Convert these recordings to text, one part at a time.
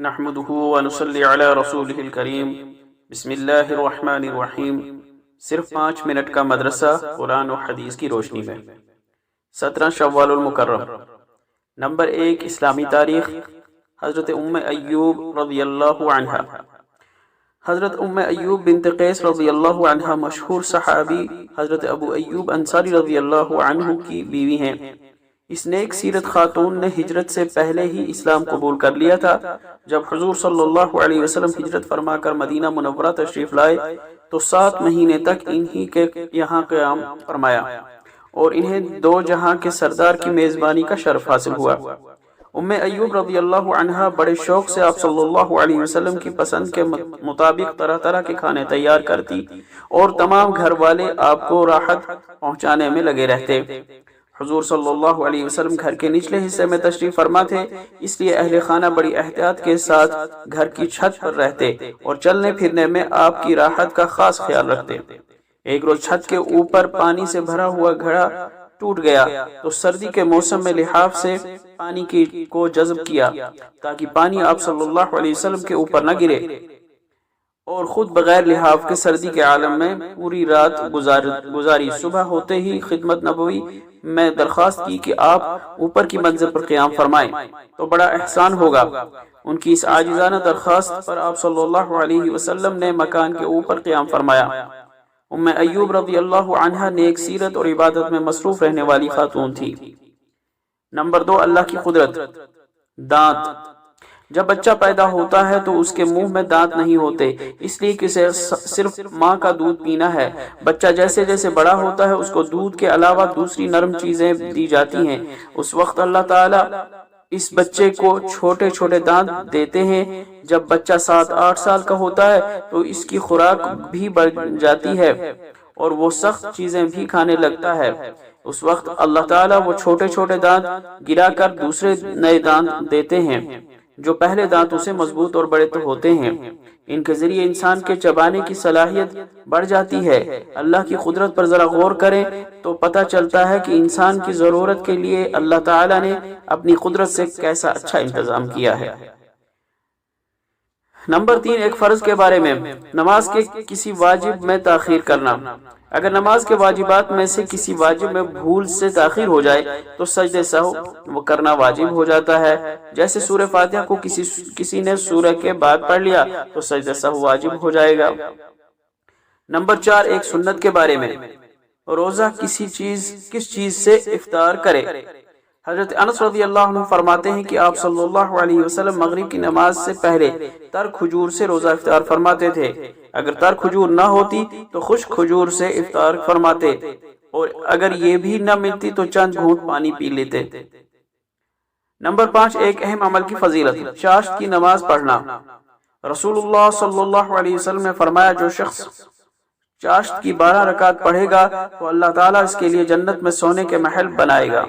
نحمده ونصلي على رسوله الكريم بسم اللہ الرحمن الرحیم۔ صرف 5 منٹ کا مدرسہ قرآن و حدیث کی روشنی میں 17 شوال المکرم۔ نمبر 1، اسلامی تاریخ۔ حضرت ام ایوب رضی اللہ عنہ۔ حضرت ام ایوب بنت قیس رضی اللہ عنہ مشہور صحابی حضرت ابو ایوب انصاری رضی اللہ عنہ کی بیوی ہیں۔ اس نیک سیرت خاتون نے ہجرت سے پہلے ہی اسلام قبول کر لیا تھا۔ جب حضور صلی اللہ علیہ وسلم ہجرت فرما کر مدینہ منورہ تشریف لائے تو 7 مہینے تک انہی کے یہاں قیام فرمایا اور انہیں 2 جہاں کے سردار کی میزبانی کا شرف حاصل ہوا۔ ام ایوب رضی اللہ عنہ بڑے شوق سے آپ صلی اللہ علیہ وسلم کی پسند کے مطابق طرح طرح کے کھانے تیار کرتی اور تمام گھر والے آپ کو راحت پہنچانے میں لگے رہتے۔ حضور صلی اللہ علیہ وسلم گھر کے نچلے حصے میں تشریف فرما تھے، اس لیے اہل خانہ بڑی احتیاط کے ساتھ گھر کی چھت پر رہتے اور چلنے پھرنے میں آپ کی راحت کا خاص خیال رکھتے۔ ایک روز چھت کے اوپر پانی سے بھرا ہوا گھڑا ٹوٹ گیا تو سردی کے موسم میں لحاف سے پانی کو جذب کیا تاکہ پانی آپ صلی اللہ علیہ وسلم کے اوپر نہ گرے، اور خود بغیر لحاف کے سردی کے عالم میں پوری رات گزاری۔ صبح ہوتے ہی خدمت نبوی میں درخواست کی کہ آپ اوپر کی منزل پر قیام فرمائیں تو بڑا احسان ہوگا۔ ان کی اس عاجزانہ درخواست پر آپ صلی اللہ علیہ وسلم نے مکان کے اوپر قیام فرمایا۔ ام ایوب رضی اللہ عنہ نیک سیرت اور عبادت میں مصروف رہنے والی خاتون تھی۔ نمبر 2، اللہ کی قدرت۔ دانت۔ جب بچہ پیدا ہوتا ہے تو اس کے منہ میں دانت نہیں ہوتے، اس لیے کہ اسے صرف ماں کا دودھ پینا ہے۔ بچہ جیسے جیسے بڑا ہوتا ہے اس کو دودھ کے علاوہ دوسری نرم چیزیں دی جاتی ہیں۔ اس وقت اللہ تعالیٰ اس بچے کو چھوٹے چھوٹے دانت دیتے ہیں۔ جب بچہ 7-8 سال کا ہوتا ہے تو اس کی خوراک بھی بڑھ جاتی ہے اور وہ سخت چیزیں بھی کھانے لگتا ہے۔ اس وقت اللہ تعالیٰ وہ چھوٹے چھوٹے دانت گرا کر دوسرے نئے دانت دیتے ہیں جو پہلے دانتوں سے مضبوط اور بڑے تو ہوتے ہیں۔ ان کے ذریعے انسان کے چبانے کی صلاحیت بڑھ جاتی ہے۔ اللہ کی قدرت پر ذرا غور کریں تو پتہ چلتا ہے کہ انسان کی ضرورت کے لیے اللہ تعالیٰ نے اپنی قدرت سے کیسا اچھا انتظام کیا ہے۔ نمبر 3، ایک فرض کے بارے میں۔ نماز کے کسی واجب میں تاخیر کرنا۔ اگر نماز کے واجبات میں سے کسی واجب میں بھول سے تاخیر ہو جائے تو سجدہ سہو کرنا واجب ہو جاتا ہے۔ جیسے سورہ فاتحہ کو کسی نے سورہ کے بعد پڑھ لیا تو سجدہ سہو واجب ہو جائے گا۔ نمبر 4، ایک سنت کے بارے میں۔ روزہ کس چیز سے افطار کرے۔ حضرت انس رضی اللہ عنہ فرماتے ہیں کہ آپ صلی اللہ علیہ وسلم مغرب کی نماز سے پہلے تر کھجور سے روزہ افطار فرماتے تھے۔ اگر تر کھجور نہ ہوتی تو خشک کھجور سے افطار فرماتے، اور اگر یہ بھی نہ ملتی تو چند گھونٹ پانی پی لیتے۔ نمبر 5، ایک اہم عمل کی فضیلت۔ چاشت کی نماز پڑھنا۔ رسول اللہ صلی اللہ علیہ وسلم نے فرمایا جو شخص چاشت کی 12 رکعت پڑھے گا تو اللہ تعالیٰ اس کے لیے جنت میں سونے کے محل بنائے گا۔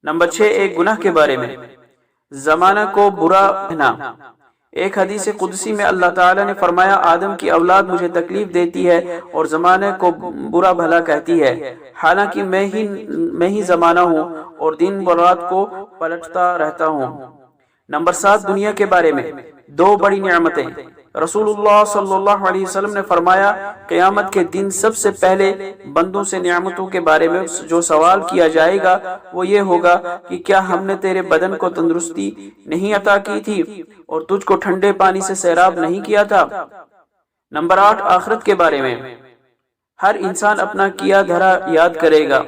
نمبر 6، ایک گناہ کے بارے میں۔ زمانہ کو برا کہنا۔ ایک حدیث قدسی میں اللہ تعالیٰ نے فرمایا آدم کی اولاد مجھے تکلیف دیتی ہے اور زمانے کو برا بھلا کہتی ہے، حالانکہ میں ہی زمانہ ہوں اور دن رات کو پلٹتا رہتا ہوں۔ نمبر 7، دنیا کے بارے میں۔ 2 بڑی نعمتیں۔ رسول اللہ صلی اللہ علیہ وسلم نے فرمایا قیامت کے دن سب سے پہلے بندوں سے نعمتوں کے بارے میں جو سوال کیا جائے گا وہ یہ ہوگا کہ کیا ہم نے تیرے بدن کو تندرستی نہیں عطا کی تھی اور تجھ کو ٹھنڈے پانی سے سیراب نہیں کیا تھا۔ نمبر 8، آخرت کے بارے میں۔ ہر انسان اپنا کیا دھرا یاد کرے گا۔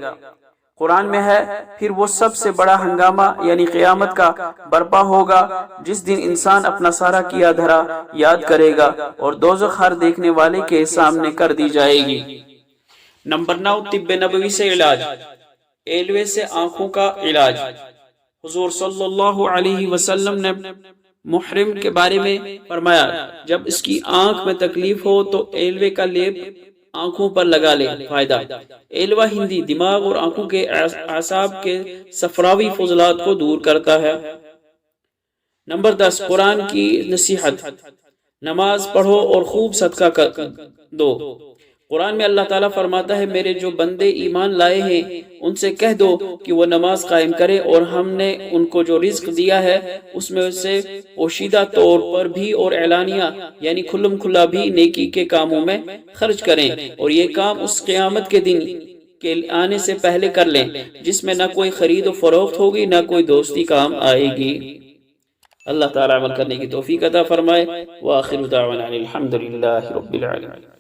قرآن میں ہے پھر وہ سب سے بڑا ہنگامہ یعنی قیامت کا برپا ہوگا جس دن انسان اپنا سارا کیا دھرا یاد کرے گا اور دوزخ ہر دیکھنے والے کے سامنے کر دی جائے گی۔ نمبر 9، طب نبوی سے علاج۔ ایلوے سے آنکھوں کا علاج۔ حضور صلی اللہ علیہ وسلم نے محرم کے بارے میں فرمایا جب اس کی آنکھ میں تکلیف ہو تو ایلوے کا لیپ آنکھوں پر لگا لے۔ فائدہ۔ ایلوا ہندی دماغ اور آنکھوں کے اعصاب کے صفراوی فضلات کو دور کرتا ہے۔ نمبر 10، قرآن کی نصیحت۔ نماز پڑھو اور خوب صدقہ دو۔ قرآن میں اللہ تعالیٰ فرماتا ہے میرے جو بندے ایمان لائے ہیں ان سے کہہ دو کہ وہ نماز قائم کرے اور ہم نے ان کو جو رزق دیا ہے اس میں سے پوشیدہ طور پر بھی اور اعلانیہ یعنی کھلم کھلا بھی نیکی کے کاموں میں خرچ کریں، اور یہ کام اس قیامت کے دن کے آنے سے پہلے کر لیں جس میں نہ کوئی خرید و فروخت ہوگی نہ کوئی دوستی کام آئے گی۔ اللہ تعالیٰ عمل کرنے کی توفیق عطا فرمائے۔ وآخر دعوانا الحمدللہ رب العالمین۔